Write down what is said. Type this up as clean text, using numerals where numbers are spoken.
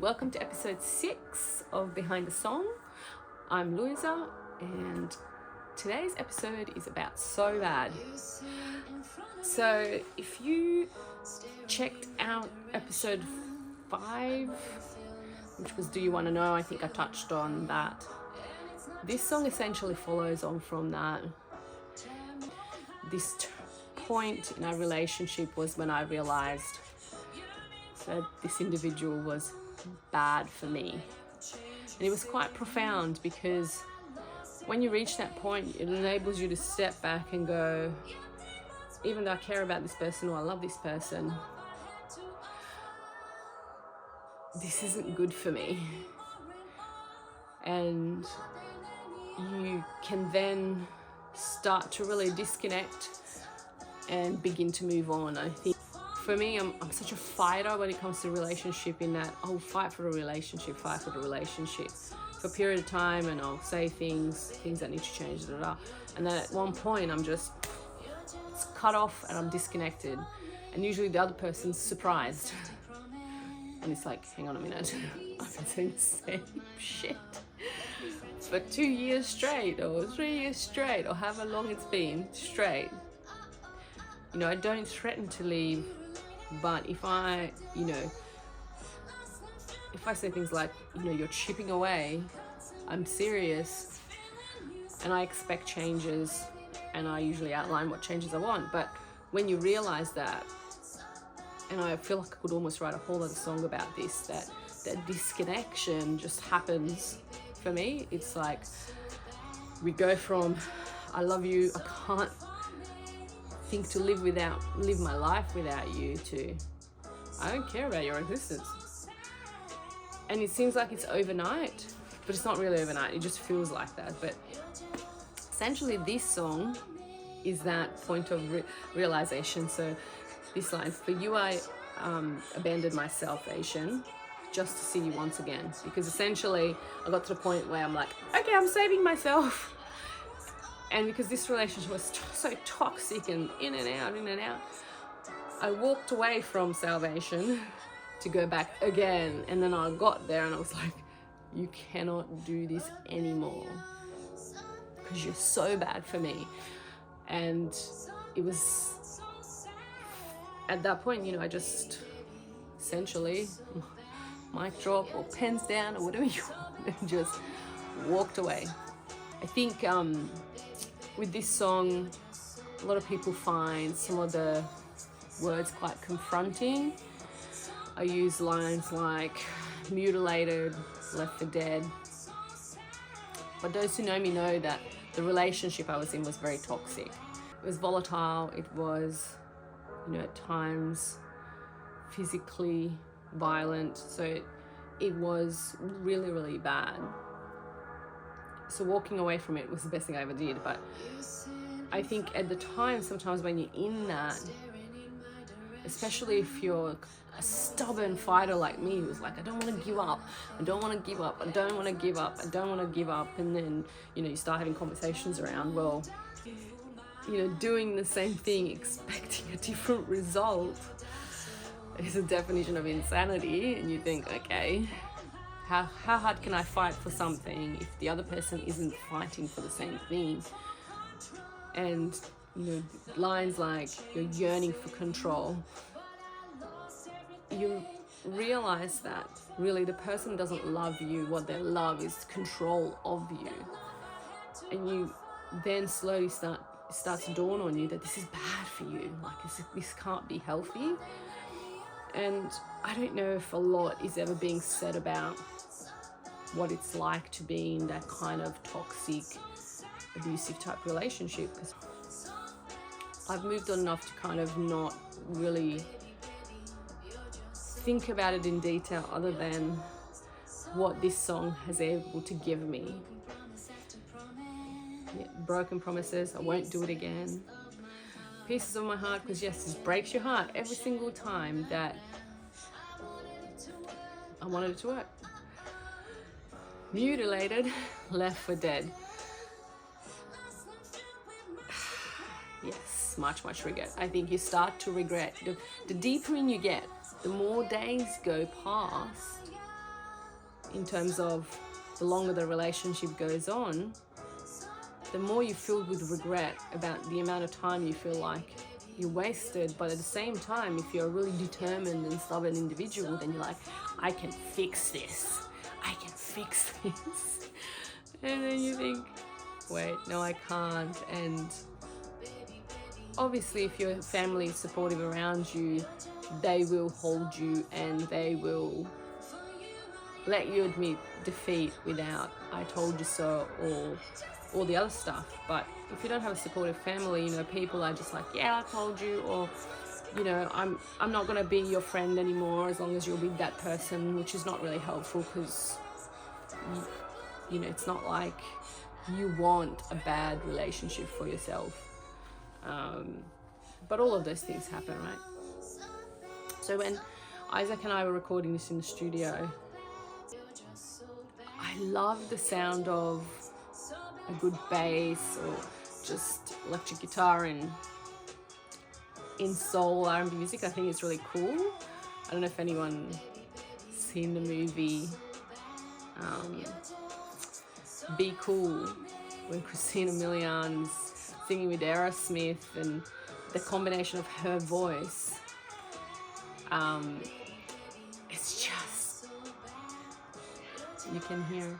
welcome to episode 6 of Behind the Song. I'm Lujza, and today's episode is about So Bad. So if you checked out episode 5, which was Do You Want to Know, I think I touched on that. This song essentially follows on from that. This point in our relationship was when I realized that this individual was bad for me. And it was quite profound because when you reach that point, it enables you to step back and go, even though I care about this person or I love this person, this isn't good for me. And you can then start to really disconnect and begin to move on. I think for me, I'm such a fighter when it comes to relationship, in that I'll fight for a relationship for a period of time, and I'll say things that need to change, and then at one point it's cut off and I'm disconnected, and usually the other person's surprised and it's like, hang on a minute, I've been saying the same shit for 2 years straight or 3 years straight or however long it's been straight. I don't threaten to leave, but if I say things like, you're chipping away, I'm serious, and I expect changes, and I usually outline what changes I want. But when you realize that, and I feel like I could almost write a whole other song about this, that disconnection just happens for me. It's like we go from I love you, I can't think to live my life without you, to I don't care about your existence. And it seems like it's overnight, but it's not really overnight. It just feels like that. But essentially this song is that point of realization. So this line, for you I abandoned my salvation just to see you once again. Because essentially I got to the point where I'm like, okay, I'm saving myself. And because this relationship was so toxic and in and out, I walked away from salvation to go back again. And then I got there and I was like, you cannot do this anymore because you're so bad for me. And it was at that point, I just essentially mic drop or pens down or whatever you want, and just walked away. I think with this song, a lot of people find some of the words quite confronting. I use lines like mutilated, left for dead. But those who know me know that the relationship I was in was very toxic. It was volatile. It was, at times physically violent. So it was really, really bad. So walking away from it was the best thing I ever did. But I think at the time, sometimes when you're in that, especially if you're a stubborn fighter like me, who's like, I don't want to give up, I don't want to give up, I don't want to give up, I don't want to give up. And then, you start having conversations around, well, doing the same thing, expecting a different result is a definition of insanity. And you think, okay, how hard can I fight for something if the other person isn't fighting for the same thing? And lines like you're yearning for control, you realize that really the person doesn't love you. What they love is control of you. And you then slowly starts to dawn on you that this is bad for you. Like this can't be healthy. And I don't know if a lot is ever being said about what it's like to be in that kind of toxic, abusive type relationship, because I've moved on enough to kind of not really think about it in detail, other than what this song has able to give me. Yeah, broken promises, I won't do it again. Pieces of my heart, because yes, this breaks your heart every single time that I wanted it to work. Mutilated, left for dead. Yes, much regret. I think you start to regret. The deeper in you get, the more days go past, in terms of the longer the relationship goes on, the more you're filled with regret about the amount of time you feel like you wasted. But at the same time, if you're a really determined and stubborn individual, then you're like, I can fix this. I can fix this. And then you think, wait, no, I can't. And obviously, if your family is supportive around you, they will hold you and they will let you admit defeat without I told you so or all the other stuff. But if you don't have a supportive family, you know, people are just like, yeah, I told you, or, you know, I'm not going to be your friend anymore as long as you're with that person, which is not really helpful because, you know, it's not like you want a bad relationship for yourself. But all of those things happen, right? So when Isaac and I were recording this in the studio, I love the sound of a good bass or just electric guitar and in soul R&B music. I think it's really cool. I don't know if anyone's seen the movie Be Cool, when Christina Milian's singing with Aerosmith, and the combination of her voice, it's just, you can hear